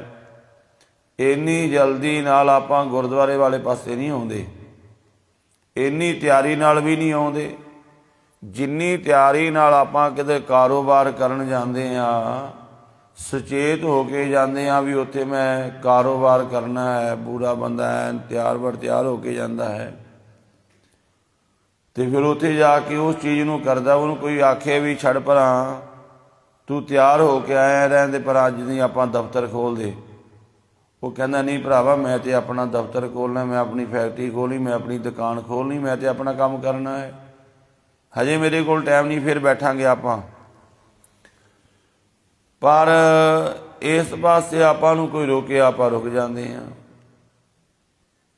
ਇੰਨੀ ਜਲਦੀ ਨਾਲ ਆਪਾਂ ਗੁਰਦੁਆਰੇ ਵਾਲੇ ਪਾਸੇ ਨਹੀਂ ਆਉਂਦੇ, ਇੰਨੀ ਤਿਆਰੀ ਨਾਲ ਵੀ ਨਹੀਂ ਆਉਂਦੇ ਜਿੰਨੀ ਤਿਆਰੀ ਨਾਲ ਆਪਾਂ ਕਿਤੇ ਕਾਰੋਬਾਰ ਕਰਨ ਜਾਂਦੇ ਹਾਂ, ਸੁਚੇਤ ਹੋ ਕੇ ਜਾਂਦੇ ਹਾਂ ਵੀ ਉੱਥੇ ਮੈਂ ਕਾਰੋਬਾਰ ਕਰਨਾ ਹੈ। ਪੂਰਾ ਬੰਦਾ ਹੈ ਤਿਆਰ ਬਰ ਤਿਆਰ ਹੋ ਕੇ ਜਾਂਦਾ ਹੈ ਤੇ ਫਿਰ ਉੱਥੇ ਜਾ ਕੇ ਉਸ ਚੀਜ਼ ਨੂੰ ਕਰਦਾ। ਉਹਨੂੰ ਕੋਈ ਆਖੇ ਵੀ ਛੱਡ ਭਰਾ, ਤੂੰ ਤਿਆਰ ਹੋ ਕੇ ਆਇਆ ਰਹਿੰਦੇ, ਪਰ ਅੱਜ ਨਹੀਂ ਆਪਾਂ ਦਫ਼ਤਰ ਖੋਲ੍ਹਦੇ। ਉਹ ਕਹਿੰਦਾ ਨਹੀਂ ਭਰਾਵਾ, ਮੈਂ ਤੇ ਆਪਣਾ ਦਫ਼ਤਰ ਖੋਲ੍ਹਣਾ, ਮੈਂ ਆਪਣੀ ਫੈਕਟਰੀ ਖੋਲ੍ਹਣੀ, ਮੈਂ ਆਪਣੀ ਦੁਕਾਨ ਖੋਲ੍ਹਣੀ, ਮੈਂ ਤੇ ਆਪਣਾ ਕੰਮ ਕਰਨਾ ਹੈ, ਹਜੇ ਮੇਰੇ ਕੋਲ ਟਾਈਮ ਨਹੀਂ, ਫਿਰ ਬੈਠਾਂਗੇ ਆਪਾਂ। ਪਰ ਇਸ ਪਾਸੇ ਆਪਾਂ ਨੂੰ ਕੋਈ ਰੋਕੇ, ਆਪਾਂ ਰੁਕ ਜਾਂਦੇ ਹਾਂ,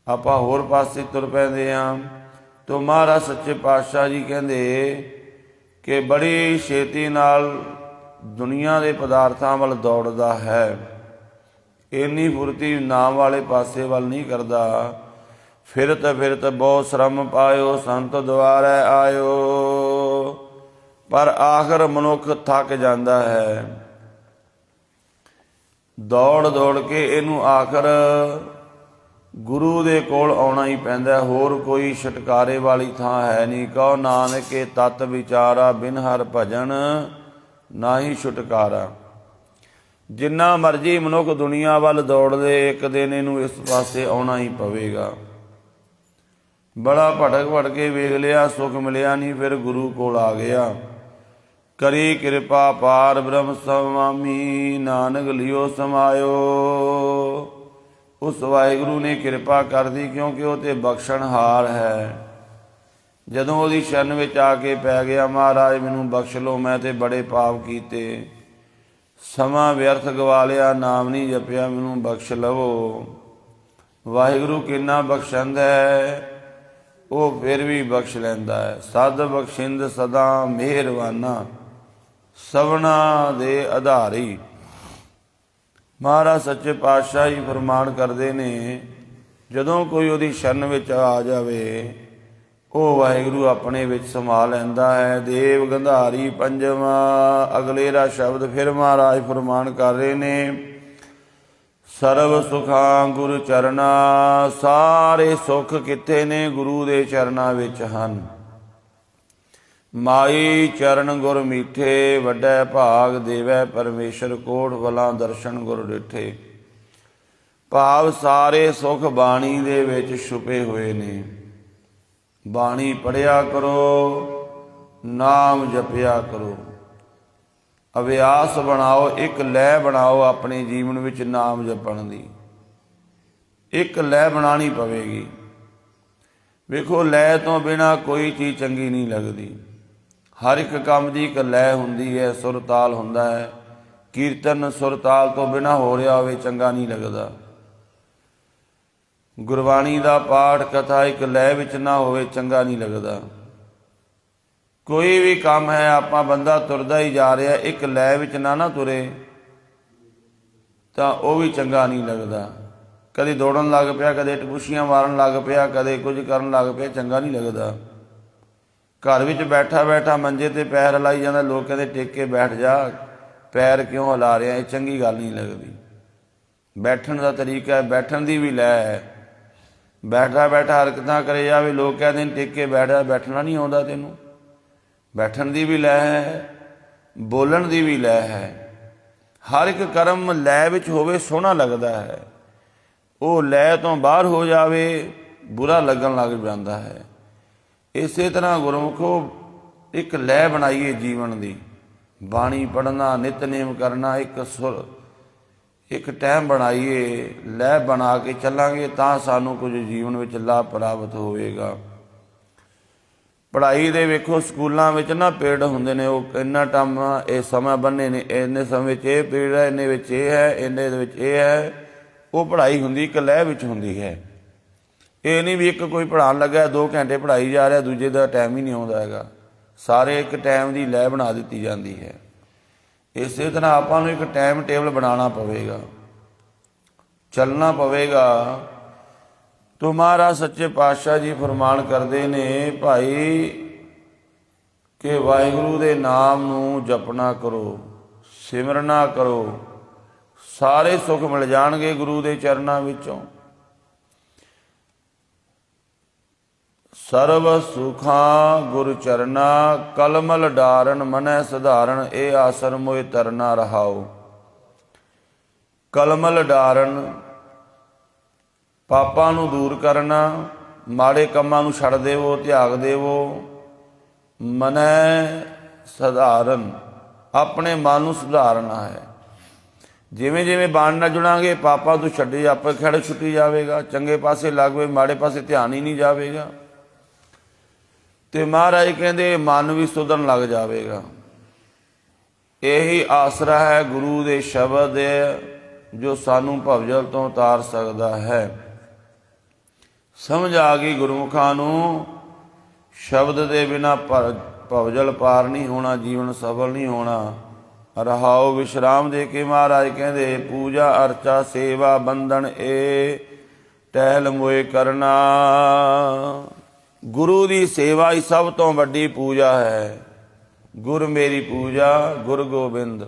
ਆਪਾਂ ਹੋਰ ਪਾਸੇ ਤੁਰ ਪੈਂਦੇ ਹਾਂ। ਤੋ ਮਹਾਰਾਜ ਸੱਚੇ ਪਾਤਸ਼ਾਹ ਜੀ ਕਹਿੰਦੇ ਕਿ ਬੜੀ ਛੇਤੀ ਨਾਲ ਦੁਨੀਆ ਦੇ ਪਦਾਰਥਾਂ ਵੱਲ ਦੌੜਦਾ ਹੈ, ਇੰਨੀ ਫੁਰਤੀ ਨਾਮ ਵਾਲੇ ਪਾਸੇ ਵੱਲ ਨਹੀਂ ਕਰਦਾ। ਫਿਰਤ ਫਿਰਤ ਬਹੁ ਸ਼ਰਮ ਪਾਇਓ, ਸੰਤ ਦੁਆਰੈ ਆਇਓ। ਪਰ ਆਖਰ ਮਨੁੱਖ ਥੱਕ ਜਾਂਦਾ ਹੈ, ਦੌੜ ਦੌੜ ਕੇ ਇਹਨੂੰ ਆਖਰ ਗੁਰੂ ਦੇ ਕੋਲ ਆਉਣਾ ਹੀ ਪੈਂਦਾ। ਹੋਰ ਕੋਈ ਛੁਟਕਾਰੇ ਵਾਲੀ ਥਾਂ ਹੈ ਨਹੀਂ। ਕਹੋ ਨਾਨਕੇ ਤਤ ਵਿਚਾਰਾ, ਬਿਨ ਹਰ ਭਜਨ ਨਾਹੀ ਛੁਟਕਾਰਾ। ਜਿੰਨਾ ਮਰਜੀ ਮਨੁੱਖ ਦੁਨੀਆ ਵੱਲ ਦੌੜ ਲਏ, ਇੱਕ ਦਿਨ ਇਹਨੂੰ ਇਸ ਪਾਸੇ ਆਉਣਾ ਹੀ ਪਵੇਗਾ। ਬੜਾ ਭਟਕ ਭਟਕ ਕੇ ਵੇਖ ਲਿਆ, ਸੁੱਖ ਮਿਲਿਆ ਨਹੀਂ, ਫਿਰ ਗੁਰੂ ਕੋਲ ਆ ਗਿਆ। ਕਰੀ ਕਿਰਪਾ ਪਾਰ ਬ੍ਰਹਮ ਸਵਾਮੀ, ਨਾਨਕ ਲਿਓ ਸਮਾਇਓ। ਉਸ ਵਾਹਿਗੁਰੂ ਨੇ ਕਿਰਪਾ ਕਰਦੀ, ਕਿਉਂਕਿ ਉਹ ਤੇ ਬਖਸ਼ਣਹਾਰ ਹੈ। ਜਦੋਂ ਉਹਦੀ ਸ਼ਰਨ ਵਿੱਚ ਆ ਕੇ ਪੈ ਗਿਆ, ਮਹਾਰਾਜ ਮੈਨੂੰ ਬਖਸ਼ ਲਓ, ਮੈਂ ਤੇ ਬੜੇ ਪਾਪ ਕੀਤੇ, ਸਮਾਂ ਵਿਅਰਥ ਗਵਾ ਲਿਆ, ਨਾਮ ਨਹੀਂ ਜਪਿਆ, ਮੈਨੂੰ ਬਖਸ਼ ਲਵੋ। ਵਾਹਿਗੁਰੂ ਕਿੰਨਾ ਬਖਸ਼ੰਦ ਹੈ, ਉਹ ਫਿਰ ਵੀ ਬਖਸ਼ ਲੈਂਦਾ ਹੈ। ਸਦ ਬਖਸ਼ਿੰਦ ਸਦਾ ਮਿਹਰਬਾਨਾ, ਸਭਨਾ ਦੇ ਆਧਾਰੀ। ਮਹਾਰਾਜ ਸੱਚੇ ਪਾਤਸ਼ਾਹ ਜੀ ਫਰਮਾਨ ਕਰਦੇ ਨੇ, ਜਦੋਂ ਕੋਈ ਉਹਦੀ ਸ਼ਰਨ ਵਿੱਚ ਆ ਜਾਵੇ, ਉਹ ਵਾਹਿਗੁਰੂ ਆਪਣੇ ਵਿੱਚ ਸਮਾ ਲੈਂਦਾ ਹੈ। ਦੇਵ ਗੰਧਾਰੀ ਪੰਜਵਾਂ। ਅਗਲੇਰਾ ਸ਼ਬਦ ਫਿਰ ਮਹਾਰਾਜ ਫਰਮਾਨ ਕਰ ਰਹੇ ਨੇ, ਸਰਬ ਸੁਖਾਂ ਗੁਰੂ ਚਰਨਾ। ਸਾਰੇ ਸੁੱਖ ਕਿੱਥੇ ਨੇ? ਗੁਰੂ ਦੇ ਚਰਨਾਂ ਵਿੱਚ ਹਨ। ਮਾਈ ਚਰਨ ਗੁਰ ਮੀਠੇ, ਵੱਡਾ ਭਾਗ ਦੇਵੈ ਪਰਮੇਸ਼ਰ, ਕੋਟ ਵਲਾ ਦਰਸ਼ਨ ਗੁਰ ਡਿਠੇ। ਭਾਵ ਸਾਰੇ ਸੁੱਖ ਬਾਣੀ ਦੇ ਵਿੱਚ ਛੁਪੇ ਹੋਏ ਨੇ। ਬਾਣੀ ਪੜ੍ਹਿਆ ਕਰੋ, ਨਾਮ ਜਪਿਆ ਕਰੋ, ਅਭਿਆਸ ਬਣਾਓ, ਇੱਕ ਲੈ ਬਣਾਓ ਆਪਣੇ ਜੀਵਨ ਵਿੱਚ ਨਾਮ ਜਪਣ ਦੀ। ਇੱਕ ਲੈ ਬਣਾਉਣੀ ਪਵੇਗੀ। ਵੇਖੋ, ਲੈ ਤੋਂ ਬਿਨਾਂ ਕੋਈ ਚੀਜ਼ ਚੰਗੀ ਨਹੀਂ ਲੱਗਦੀ। ਹਰ ਇੱਕ ਕੰਮ ਦੀ ਇੱਕ ਲੈ ਹੁੰਦੀ ਹੈ, ਸੁਰ ਤਾਲ ਹੁੰਦਾ ਹੈ। ਕੀਰਤਨ ਸੁਰ ਤਾਲ ਤੋਂ ਬਿਨਾਂ ਹੋ ਰਿਹਾ ਹੋਵੇ ਚੰਗਾ ਨਹੀਂ ਲੱਗਦਾ। ਗੁਰਬਾਣੀ ਦਾ ਪਾਠ ਕਥਾ ਇੱਕ ਲੈ ਵਿੱਚ ਨਾ ਹੋਵੇ ਚੰਗਾ ਨਹੀਂ ਲੱਗਦਾ। ਕੋਈ ਵੀ ਕੰਮ ਹੈ, ਆਪਾਂ ਬੰਦਾ ਤੁਰਦਾ ਹੀ ਜਾ ਰਿਹਾ, ਇੱਕ ਲੈ ਵਿੱਚ ਨਾ ਤੁਰੇ ਤਾਂ ਉਹ ਵੀ ਚੰਗਾ ਨਹੀਂ ਲੱਗਦਾ। ਕਦੇ ਦੌੜਨ ਲੱਗ ਪਿਆ, ਕਦੇ ਟਪੂਸੀਆਂ ਮਾਰਨ ਲੱਗ ਪਿਆ, ਕਦੇ ਕੁਝ ਕਰਨ ਲੱਗ ਪਿਆ, ਚੰਗਾ ਨਹੀਂ ਲੱਗਦਾ। ਘਰ ਵਿੱਚ ਬੈਠਾ ਬੈਠਾ ਮੰਜੇ ਤੇ ਪੈਰ ਹਿਲਾਈ ਜਾਂਦਾ, ਲੋਕ ਕਹਿੰਦੇ ਟਿਕ ਕੇ ਬੈਠ ਜਾ, ਪੈਰ ਕਿਉਂ ਹਿਲਾ ਰਿਹਾ? ਇਹ ਚੰਗੀ ਗੱਲ ਨਹੀਂ ਲੱਗਦੀ। ਬੈਠਣ ਦਾ ਤਰੀਕਾ ਹੈ, ਬੈਠਣ ਦੀ ਵੀ ਲੈ ਹੈ। ਬੈਠਾ ਬੈਠਾ ਹਰਕਤਾਂ ਕਰੇ ਜਾਵੇ, ਲੋਕ ਕਹਿੰਦੇ ਨੇ ਟਿਕ ਕੇ ਬੈਠ ਜਾ, ਬੈਠਣਾ ਨਹੀਂ ਆਉਂਦਾ ਤੈਨੂੰ। ਬੈਠਣ ਦੀ ਵੀ ਲੈ ਹੈ, ਬੋਲਣ ਦੀ ਵੀ ਲੈ ਹੈ। ਹਰ ਇੱਕ ਕਰਮ ਲੈ ਵਿੱਚ ਹੋਵੇ ਸੋਹਣਾ ਲੱਗਦਾ ਹੈ। ਉਹ ਲੈ ਤੋਂ ਬਾਹਰ ਹੋ ਜਾਵੇ ਬੁਰਾ ਲੱਗਣ ਲੱਗ ਜਾਂਦਾ ਹੈ। ਇਸੇ ਤਰ੍ਹਾਂ ਗੁਰਮੁਖੋ ਇੱਕ ਲੈ ਬਣਾਈਏ ਜੀਵਨ ਦੀ। ਬਾਣੀ ਪੜ੍ਹਨਾ, ਨਿਤਨੇਮ ਕਰਨਾ, ਇੱਕ ਸੁਰ, ਇੱਕ ਟਾਈਮ ਬਣਾਈਏ, ਲੈ ਬਣਾ ਕੇ ਚੱਲਾਂਗੇ ਤਾਂ ਸਾਨੂੰ ਕੁਝ ਜੀਵਨ ਵਿੱਚ ਲਾਭ ਪ੍ਰਾਪਤ ਹੋਵੇਗਾ। ਪੜ੍ਹਾਈ ਦੇ ਵੇਖੋ ਸਕੂਲਾਂ ਵਿੱਚ ਨਾ ਪੀਰੀਅਡ ਹੁੰਦੇ ਨੇ, ਉਹ ਇੰਨਾ ਟਾਈਮ ਇਹ ਸਮਾਂ ਬੰਨੇ ਨੇ, ਇੰਨੇ ਸਮੇਂ ਵਿੱਚ ਇਹ ਪੀਰੀਅਡ ਹੈ, ਇੰਨੇ ਵਿੱਚ ਇਹ ਹੈ, ਇੰਨੇ ਦੇ ਵਿੱਚ ਇਹ ਹੈ। ਉਹ ਪੜ੍ਹਾਈ ਹੁੰਦੀ ਇੱਕ ਲਹਿ ਵਿੱਚ ਹੁੰਦੀ ਹੈ। ਇਹ ਨਹੀਂ ਵੀ ਇੱਕ ਕੋਈ ਪੜ੍ਹਾਉਣ ਲੱਗਾ 2 ਘੰਟੇ ਪੜ੍ਹਾਈ ਜਾ ਰਿਹਾ, ਦੂਜੇ ਦਾ ਟਾਈਮ ਹੀ ਨਹੀਂ ਆਉਂਦਾ ਹੈਗਾ। ਸਾਰੇ ਇੱਕ ਟਾਈਮ ਦੀ ਲਹਿ ਬਣਾ ਦਿੱਤੀ ਜਾਂਦੀ ਹੈ। ਇਸੇ ਤਰ੍ਹਾਂ ਆਪਾਂ ਨੂੰ ਇੱਕ ਟਾਈਮ ਟੇਬਲ ਬਣਾਉਣਾ ਪਵੇਗਾ, ਚੱਲਣਾ ਪਵੇਗਾ। ਤੋ ਮਹਾਰਾਜ ਸੱਚੇ ਪਾਤਸ਼ਾਹ ਜੀ ਫਰਮਾਨ ਕਰਦੇ ਨੇ ਭਾਈ ਕਿ ਵਾਹਿਗੁਰੂ ਦੇ ਨਾਮ ਨੂੰ ਜਪਣਾ ਕਰੋ, ਸਿਮਰਨਾ ਕਰੋ, ਸਾਰੇ ਸੁੱਖ ਮਿਲ ਜਾਣਗੇ ਗੁਰੂ ਦੇ ਚਰਨਾਂ ਵਿੱਚੋਂ। ਸਰਬ ਸੁਖਾਂ ਗੁਰ ਚਰਨਾ, ਕਲਮਲ ਡਾਰਨ ਮਨੈ ਸਧਾਰਨ, ਇਹ ਆਸਰ ਮੋਇ ਤਰਨਾ ਰਹਾਓ। ਕਲਮਲ ਡਾਰਨ, ਪਾਪਾਂ ਨੂੰ ਦੂਰ ਕਰਨਾ, ਮਾੜੇ ਕੰਮਾਂ ਨੂੰ ਛੱਡ ਦੇਵੋ, ਤਿਆਗ ਦੇਵੋ। ਮਨੈ ਸਧਾਰਨ, ਆਪਣੇ ਮਨ ਨੂੰ ਸੁਧਾਰਨਾ ਹੈ। ਜਿਵੇਂ ਜਿਵੇਂ ਬਾਣੀ ਨਾਲ ਜੁੜਾਂਗੇ ਪਾਪਾਂ ਤੋਂ ਛੱਡੇ ਆਪੇ ਖੜ ਛੁੱਟੀ ਜਾਵੇਗਾ, ਚੰਗੇ ਪਾਸੇ ਲੱਗ ਪਏ, ਮਾੜੇ ਪਾਸੇ ਧਿਆਨ ਹੀ ਨਹੀਂ ਜਾਵੇਗਾ। ਤੇ ਮਹਾਰਾਜ ਕਹਿੰਦੇ ਮਨ ਵੀ ਸੁਧਰਨ ਲੱਗ ਜਾਵੇਗਾ। ਇਹੀ ਆਸਰਾ ਹੈ ਗੁਰੂ ਦੇ ਸ਼ਬਦ ਜੋ ਸਾਨੂੰ ਭਵਜਲ ਤੋਂ ਉਤਾਰ ਸਕਦਾ ਹੈ। ਸਮਝ ਆ ਗਈ ਗੁਰਮੁਖਾਂ ਨੂੰ, ਸ਼ਬਦ ਦੇ ਬਿਨਾਂ ਭਵਜਲ ਪਾਰ ਨਹੀਂ ਹੋਣਾ, ਜੀਵਨ ਸਫਲ ਨਹੀਂ ਹੋਣਾ। ਰਹਾਓ ਵਿਸ਼ਰਾਮ ਦੇ ਕੇ ਮਹਾਰਾਜ ਕਹਿੰਦੇ ਪੂਜਾ ਅਰਚਾ ਸੇਵਾ ਬੰਧਨ ਇਹ ਟਹਿਲ ਮੋਏ ਕਰਨਾ। ਗੁਰੂ ਦੀ ਸੇਵਾ ਹੀ ਸਭ ਤੋਂ ਵੱਡੀ ਪੂਜਾ ਹੈ। ਗੁਰ ਮੇਰੀ ਪੂਜਾ ਗੁਰ ਗੋਬਿੰਦ।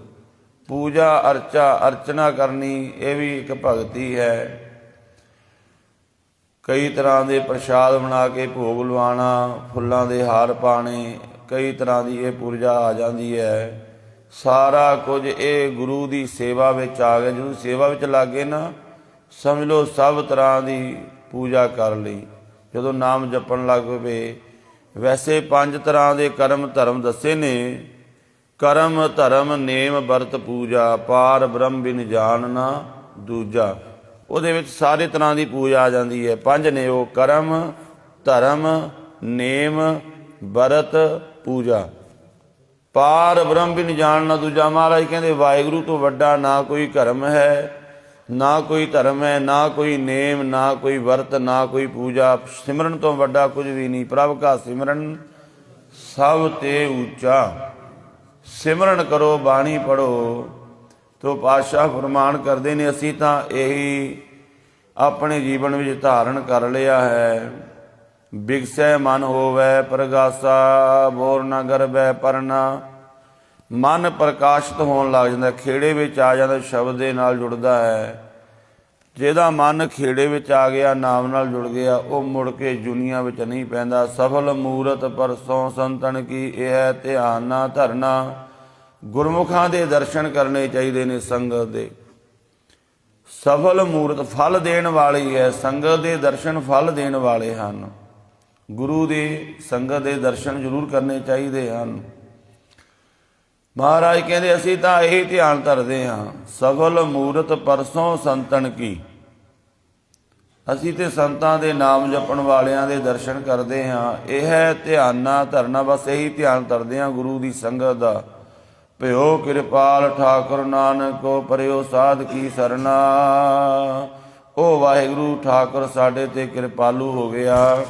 ਪੂਜਾ ਅਰਚਾ, ਅਰਚਨਾ ਕਰਨੀ, ਇਹ ਵੀ ਇੱਕ ਭਗਤੀ ਹੈ। ਕਈ ਤਰ੍ਹਾਂ ਦੇ ਪ੍ਰਸ਼ਾਦ ਬਣਾ ਕੇ ਭੋਗ ਲਵਾਉਣਾ, ਫੁੱਲਾਂ ਦੇ ਹਾਰ ਪਾਣੇ, ਕਈ ਤਰ੍ਹਾਂ ਦੀ ਇਹ ਪੂਜਾ ਆ ਜਾਂਦੀ ਹੈ। ਸਾਰਾ ਕੁਝ ਇਹ ਗੁਰੂ ਦੀ ਸੇਵਾ ਵਿੱਚ ਆ ਗਿਆ। ਜਦੋਂ ਸੇਵਾ ਵਿੱਚ ਲੱਗੇ ਨਾ, ਸਮਝ ਲਓ ਸਭ ਤਰ੍ਹਾਂ ਦੀ ਪੂਜਾ ਕਰ ਲਈ। ਜਦੋਂ ਨਾਮ ਜਪਣ ਲੱਗ ਪਏ, ਵੈਸੇ 5 ਤਰ੍ਹਾਂ ਦੇ ਕਰਮ ਧਰਮ ਦੱਸੇ ਨੇ। ਕਰਮ ਧਰਮ ਨੇਮ ਵਰਤ ਪੂਜਾ, ਪਾਰ ਬ੍ਰਹਮ ਬਿਨ ਜਾਣ ਨਾ ਦੂਜਾ। ਉਹਦੇ ਵਿੱਚ ਸਾਰੇ ਤਰ੍ਹਾਂ ਦੀ ਪੂਜਾ ਆ ਜਾਂਦੀ ਹੈ। 5 ਨੇ ਉਹ, ਕਰਮ ਧਰਮ ਨੇਮ ਵਰਤ ਪੂਜਾ। ਪਾਰ ਬ੍ਰਹਮ ਬਿਨ ਜਾਣ ਨਾ ਦੂਜਾ। ਮਹਾਰਾਜ ਕਹਿੰਦੇ ਵਾਹਿਗੁਰੂ ਤੋਂ ਵੱਡਾ ਨਾ ਕੋਈ ਕਰਮ ਹੈ, ਨਾ ਕੋਈ ਧਰਮ ਹੈ, ਨਾ ਕੋਈ ਨੇਮ, ਨਾ ਕੋਈ ਵਰਤ, ਨਾ ਕੋਈ ਪੂਜਾ। ਸਿਮਰਨ ਤੋਂ ਵੱਡਾ ਕੁਝ ਵੀ ਨਹੀਂ। ਪ੍ਰਭ ਕਾ ਸਿਮਰਨ ਸਭ ਤੇ ਉੱਚਾ। ਸਿਮਰਨ ਕਰੋ, ਬਾਣੀ ਪੜ੍ਹੋ। ਤੋ ਪਾਤਸ਼ਾਹ ਫਰਮਾਨ ਕਰਦੇ ਨੇ ਅਸੀਂ ਤਾਂ ਇਹੀ ਆਪਣੇ ਜੀਵਨ ਵਿੱਚ ਧਾਰਨ ਕਰ ਲਿਆ ਹੈ। ਬਿਗਸੈ ਮਨ ਹੋਵੈ ਪ੍ਰਗਾਸਾ, ਬੋਰ ਨਾ ਗਰਬੈ ਪਰਨਾ। ਮਨ ਪ੍ਰਕਾਸ਼ਿਤ ਹੋਣ ਲੱਗ ਜਾਂਦਾ, ਖੇੜੇ ਵਿੱਚ ਆ ਜਾਂਦਾ, ਸ਼ਬਦ ਦੇ ਨਾਲ ਜੁੜਦਾ ਹੈ। ਜਿਹਦਾ ਮਨ ਖੇੜੇ ਵਿੱਚ ਆ ਗਿਆ, ਨਾਮ ਨਾਲ ਜੁੜ ਗਿਆ, ਉਹ ਮੁੜ ਕੇ ਦੁਨੀਆ ਵਿੱਚ ਨਹੀਂ ਪੈਂਦਾ। ਸਫਲ ਮੂਰਤ ਪਰਸੋਂ ਸੰਤਨ ਕੀ, ਇਹ ਧਿਆਨ ਨਾ ਧਰਨਾ। ਗੁਰਮੁਖਾਂ ਦੇ ਦਰਸ਼ਨ ਕਰਨੇ ਚਾਹੀਦੇ ਨੇ, ਸੰਗਤ ਦੇ। ਸਫਲ ਮੂਰਤ ਫਲ ਦੇਣ ਵਾਲੀ ਹੈ। ਸੰਗਤ ਦੇ ਦਰਸ਼ਨ ਫਲ ਦੇਣ ਵਾਲੇ ਹਨ। ਗੁਰੂ ਦੀ ਸੰਗਤ ਦੇ ਦਰਸ਼ਨ ਜ਼ਰੂਰ ਕਰਨੇ ਚਾਹੀਦੇ ਹਨ। ਮਹਾਰਾਜ ਕਹਿੰਦੇ ਅਸੀਂ ਤਾਂ ਇਹ ਧਿਆਨ ਧਰਦੇ ਹਾਂ, ਸਫਲ ਮੂਰਤ ਪਰਸੋਂ ਸੰਤਨ ਕੀ। ਅਸੀਂ ਤੇ ਸੰਤਾਂ ਦੇ ਨਾਮ ਜਪਣ ਵਾਲਿਆਂ ਦੇ ਦਰਸ਼ਨ ਕਰਦੇ ਹਾਂ। ਇਹ ਧਿਆਨ ਨਾ ਧਰਨਾ, ਬਸ ਇਹੀ ਧਿਆਨ ਧਰਦੇ ਹਾਂ ਗੁਰੂ ਦੀ ਸੰਗਤ ਦਾ। ਭਇਓ ਕਿਰਪਾਲ ਠਾਕੁਰ ਨਾਨਕੋ, ਪਰਿਓ ਸਾਧ ਕੀ ਸਰਨਾ। ਉਹ ਵਾਹਿਗੁਰੂ ਠਾਕੁਰ ਸਾਡੇ ਤੇ ਕਿਰਪਾਲੂ ਹੋ ਗਿਆ।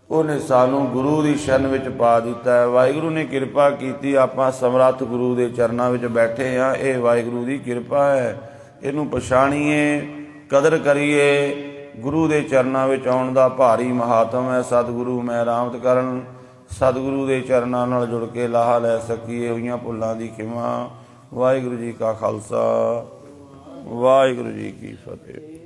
ਉਹਨੇ ਸਾਨੂੰ ਗੁਰੂ ਦੀ ਸ਼ਰਨ ਵਿੱਚ ਪਾ ਦਿੱਤਾ ਹੈ। ਵਾਹਿਗੁਰੂ ਨੇ ਕਿਰਪਾ ਕੀਤੀ, ਆਪਾਂ ਸਮਰੱਥ ਗੁਰੂ ਦੇ ਚਰਨਾਂ ਵਿੱਚ ਬੈਠੇ ਹਾਂ। ਇਹ ਵਾਹਿਗੁਰੂ ਦੀ ਕਿਰਪਾ ਹੈ। ਇਹਨੂੰ ਪਛਾਣੀਏ, ਕਦਰ ਕਰੀਏ। ਗੁਰੂ ਦੇ ਚਰਨਾਂ ਵਿੱਚ ਆਉਣ ਦਾ ਭਾਰੀ ਮਹਾਤਮ ਹੈ। ਸਤਿਗੁਰੂ ਮੈਂ ਰਾਮਤ ਕਰਨ, ਸਤਿਗੁਰੂ ਦੇ ਚਰਨਾਂ ਨਾਲ ਜੁੜ ਕੇ ਲਾਹਾ ਲੈ ਸਕੀਏ। ਹੋਈਆਂ ਭੁੱਲਾਂ ਦੀ ਖਿਮਾ। ਵਾਹਿਗੁਰੂ ਜੀ ਕਾ ਖਾਲਸਾ, ਵਾਹਿਗੁਰੂ ਜੀ ਕੀ ਫਤਿਹ।